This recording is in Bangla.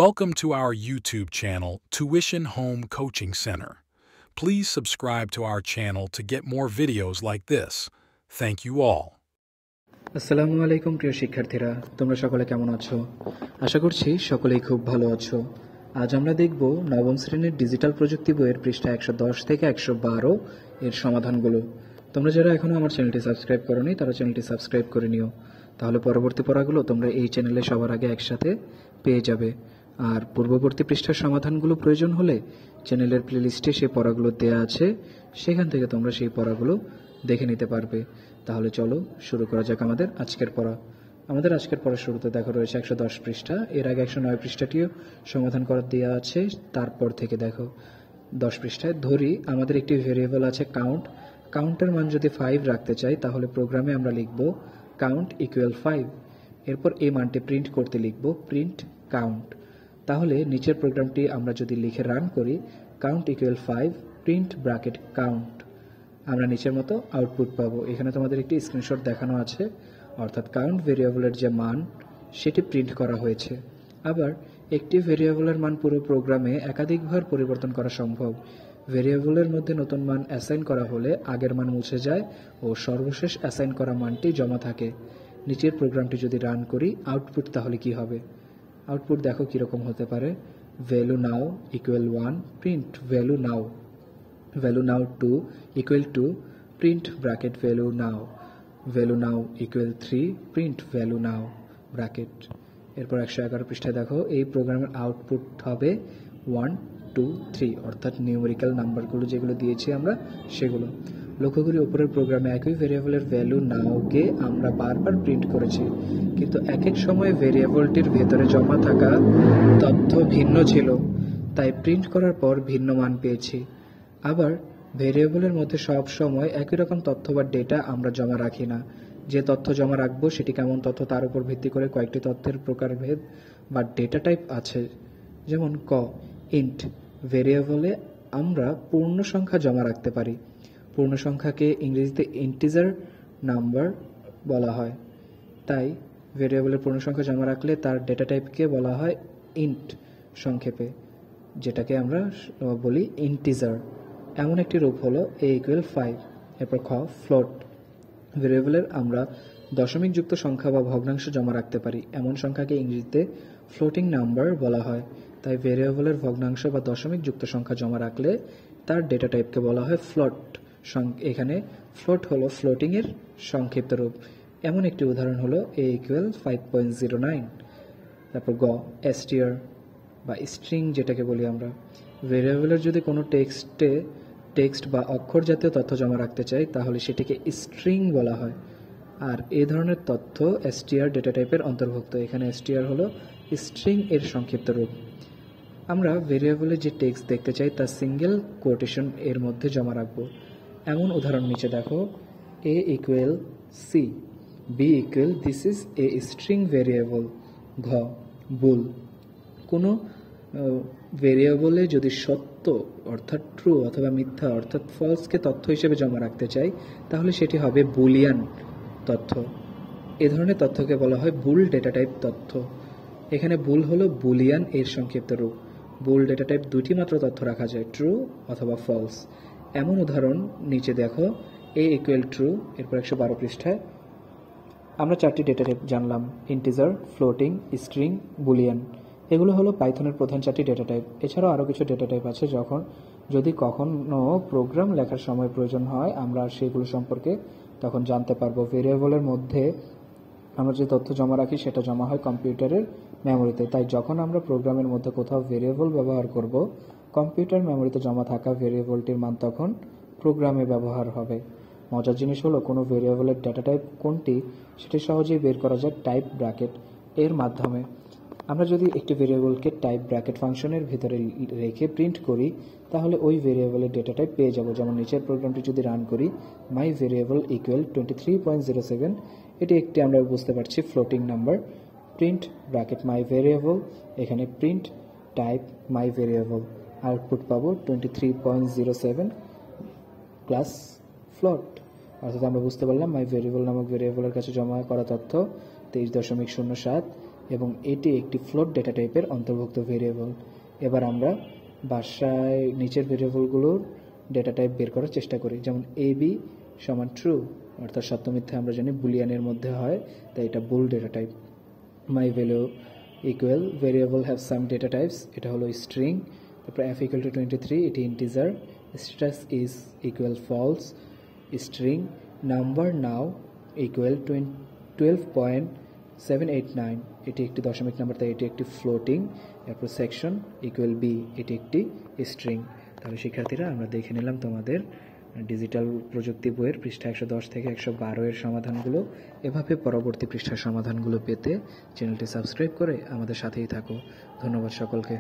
Welcome to our YouTube channel, Tuition Home Coaching Center. Please subscribe to our channel to get more videos like this. Thank you all. আসসালামু আলাইকুম প্রিয় শিক্ষার্থীরা, তোমরা সকলে কেমন আছো? আশা করছি সকলেই খুব ভালো আছো। আজ আমরা দেখব নবম শ্রেণীর ডিজিটাল প্রযুক্তি বইয়ের পৃষ্ঠা 110 থেকে 112 এর সমাধানগুলো। তোমরা যারা এখনো আমার চ্যানেলটি সাবস্ক্রাইব করোনি তারা চ্যানেলটি সাবস্ক্রাইব করে নিও, তাহলে পরবর্তী পড়াগুলো তোমরা এই চ্যানেলে সবার আগে একসাথে পেয়ে যাবে। আর পূর্ববর্তী পৃষ্ঠার সমাধানগুলো প্রয়োজন হলে চ্যানেলের প্লেলিস্টে সেই পড়াগুলো দেওয়া আছে, সেখান থেকে তোমরা সেই পড়াগুলো দেখে নিতে পারবে। তাহলে চলো শুরু করা যাক আমাদের আজকের পড়া। আমাদের আজকের পড়ার শুরুতে দেখো রয়েছে 110 পৃষ্ঠা, এর আগে 109 পৃষ্ঠাটিও সমাধান করা দেওয়া আছে। তারপর থেকে দেখো 10 পৃষ্ঠায় ধরি আমাদের একটি ভেরিয়েবল আছে কাউন্ট। কাউন্টের মান যদি 5 রাখতে চাই তাহলে প্রোগ্রামে আমরা লিখব কাউন্ট ইকুয়াল 5। এরপর এই মানটি প্রিন্ট করতে লিখব প্রিন্ট কাউন্ট। তাহলে নিচের প্রোগ্রামটি আমরা যদি লিখে রান করি count equal 5 print bracket count, আমরা নিচের মতো আউটপুট পাবো। এখানে তোমাদের একটি স্ক্রিনশট দেখানো আছে, অর্থাৎ কাউন্ট ভেরিয়েবলের যে মান সেটি প্রিন্ট করা হয়েছে। আবার একটি ভেরিয়েবলের মান পুরো প্রোগ্রামে একাধিকবার পরিবর্তন করা সম্ভব। ভেরিয়েবলের মধ্যে নতুন মান অ্যাসাইন করা হলে আগের মান মুছে যায় ও সর্বশেষ অ্যাসাইন করা মানটি জমা থাকে। নিচের প্রোগ্রামটি যদি রান করি আউটপুট তাহলে কি হবে? আউটপুট দেখো কীরকম হতে পারে। Value now equal 1 print value now, value now 2 equal to print bracket value now equal 3 print value now bracket। এরপর 111 পৃষ্ঠায় দেখো এই প্রোগ্রামের আউটপুট হবে 1 2 3, অর্থাৎ নিউমেরিক্যাল নাম্বারগুলো যেগুলো দিয়েছি আমরা সেগুলো। লক্ষ্য করি উপরের প্রোগ্রামে একই ভেরিয়েবলের ভ্যালু নাওকে আমরা বারবার প্রিন্ট করেছি, কিন্তু এক এক সময় ভেরিয়েবলটির ভেতরে জমা থাকা তথ্য ভিন্ন ছিল, তাই প্রিন্ট করার পর ভিন্ন মান পেয়েছি। আবার ভেরিয়েবলের মধ্যে সব সময় একই রকম তথ্য বা ডেটা আমরা জমা রাখি না। যে তথ্য জমা রাখবো সেটি কেমন তথ্য তার উপর ভিত্তি করে কয়েকটি তথ্যের প্রকারভেদ বা ডেটা টাইপ আছে। যেমন ইন্ট ভেরিয়েবলে আমরা পূর্ণ সংখ্যা জমা রাখতে পারি। পূর্ণ সংখ্যাকে ইংরেজিতে ইন্টিজার নাম্বার বলা হয়, তাই ভেরিয়েবলের পূর্ণ সংখ্যা জমা রাখলে তার ডেটা টাইপকে বলা হয় ইন্ট সংক্ষেপে, যেটাকে আমরা বলি ইন্টিজার। এমন একটি রূপ হলো a ইকুয়াল 5। এরপর ফ্লোট ভেরিয়েবলের আমরা দশমিক যুক্ত সংখ্যা বা ভগ্নাংশ জমা রাখতে পারি, এমন সংখ্যাকে ইংরেজিতে ফ্লোটিং নাম্বার বলা হয়। তাই ভেরিয়েবলের ভগ্নাংশ বা দশমিক যুক্ত সংখ্যা জমা রাখলে তার ডেটা টাইপকে বলা হয় ফ্লোট। এখানে ফ্লোট হলো ফ্লোটিং এর সংক্ষিপ্ত রূপ। এমন একটি উদাহরণ হলো a ইকুয়াল 5.09। তারপর str বা স্ট্রিং যেটাকে বলি আমরা। ভেরিয়েবলের যদি কোনো টেক্সট বা অক্ষর জাতীয় তথ্য জমা রাখতে চাই তাহলে সেটিকে স্ট্রিং বলা হয়। আর এই ধরনের তথ্য str ডেটা টাইপের অন্তর্ভুক্ত। এখানে str হলো স্ট্রিং এর সংক্ষিপ্ত রূপ। আমরা ভেরিয়েবলে যে টেক্সট দেখতে চাই তা সিঙ্গেল কোটেশন এর মধ্যে জমা রাখবো। এমন উদাহরণ নিচে দেখো, a equal c, b equal this is a string variable. Bool কোনো ভেরিয়েবলে যদি সত্য অর্থাৎ ট্রু অথবা মিথ্যা অর্থাৎ ফলসকে তথ্য হিসেবে জমা রাখতে চাই তাহলে সেটি হবে বুলিয়ান তথ্য। এ ধরনের তথ্যকে বলা হয় বুল ডেটা টাইপ তথ্য। এখানে বুল হলো বুলিয়ান এর সংক্ষিপ্ত রূপ। বুল ডেটা টাইপ দুটি মাত্র তথ্য রাখা যায়, ট্রু অথবা ফলস। এমন উদাহরণ নিচে দেখো, a ইকুয়াল ট্রু। এরপর 112 পৃষ্ঠায় আমরা 4টি ডেটা টাইপ জানলাম, ইন্টিজার, ফ্লোটিং, স্ট্রিং, বুলিয়ান। এগুলো হলো পাইথনের প্রধান 4টি ডেটা টাইপ। এছাড়াও আরও কিছু ডেটা টাইপ আছে, যদি কখনো প্রোগ্রাম লেখার সময় প্রয়োজন হয় আমরা সেগুলো সম্পর্কে তখন জানতে পারবো। ভেরিয়েবলের মধ্যে আমরা যে তথ্য জমা রাখি সেটা জমা হয় কম্পিউটারের মেমোরিতে, তাই যখন আমরা প্রোগ্রামের মধ্যে কোথাও ভেরিয়েবল ব্যবহার করব কম্পিউটার মেমোরিতে জমা থাকা ভেরিয়েবলটির মান তখন প্রোগ্রামে ব্যবহার হবে। মজার জিনিস হলো কোনো ভেরিয়েবলের ডেটা টাইপ কোনটি সেটি সহজেই বের করা যায় টাইপ ব্র্যাকেট এর মাধ্যমে। আমরা যদি একটি ভেরিয়েবলকে টাইপ ব্র্যাকেট ফাংশনের ভিতরে রেখে প্রিন্ট করি তাহলে ওই ভেরিয়েবলের ডেটা টাইপ পেয়ে যাব। যেমন নিচের প্রোগ্রামটি যদি রান করি মাই ভেরিয়েবল ইকুয়াল 23.07, এটি একটি আমরা বুঝতে পারছি ফ্লোটিং নাম্বার। প্রিন্ট ব্র্যাকেট মাই ভেরিয়েবল, এখানে প্রিন্ট টাইপ মাই ভেরিয়েবল, আউটপুট পাবো 23.07 প্লাস ফ্লোট। অর্থাৎ আমরা বুঝতে পারলাম মাই ভেরিয়েবল নামক ভেরিয়েবলের কাছে জমা করা তথ্য 23.07 এবং এটি একটি ফ্লোট ডেটা টাইপের অন্তর্ভুক্ত ভেরিয়েবল। এবার আমরা বাসায় নিচের ভেরিয়েবলগুলোর ডেটা টাইপ বের করার চেষ্টা করি। যেমন AB সমান ট্রু, অর্থাৎ সত্য মিথ্যা আমরা জানি বুলিয়ানের মধ্যে হয়, তাই এটা bool data type. My value equal variable have some data types, এটা হলো স্ট্রিং। তারপর f ইকুয়াল টু 23, এটি integer. Status is equal false, string. Number now equal 12.789, এটি একটি দশমিক নাম্বার, তাই এটি একটি ফ্লোটিং। এরপর সেকশন ইকুয়াল B, এটি একটি স্ট্রিং। তাহলে শিক্ষার্থীরা আমরা দেখে নিলাম তোমাদের ডিজিটাল প্রযুক্তি বইয়ের পৃষ্ঠা 110 থেকে 112 এর সমাধানগুলো। এভাবে পরবর্তী পৃষ্ঠার সমাধানগুলো পেতে চ্যানেলটি সাবস্ক্রাইব করে আমাদের সাথেই থাকো। ধন্যবাদ সকলকে।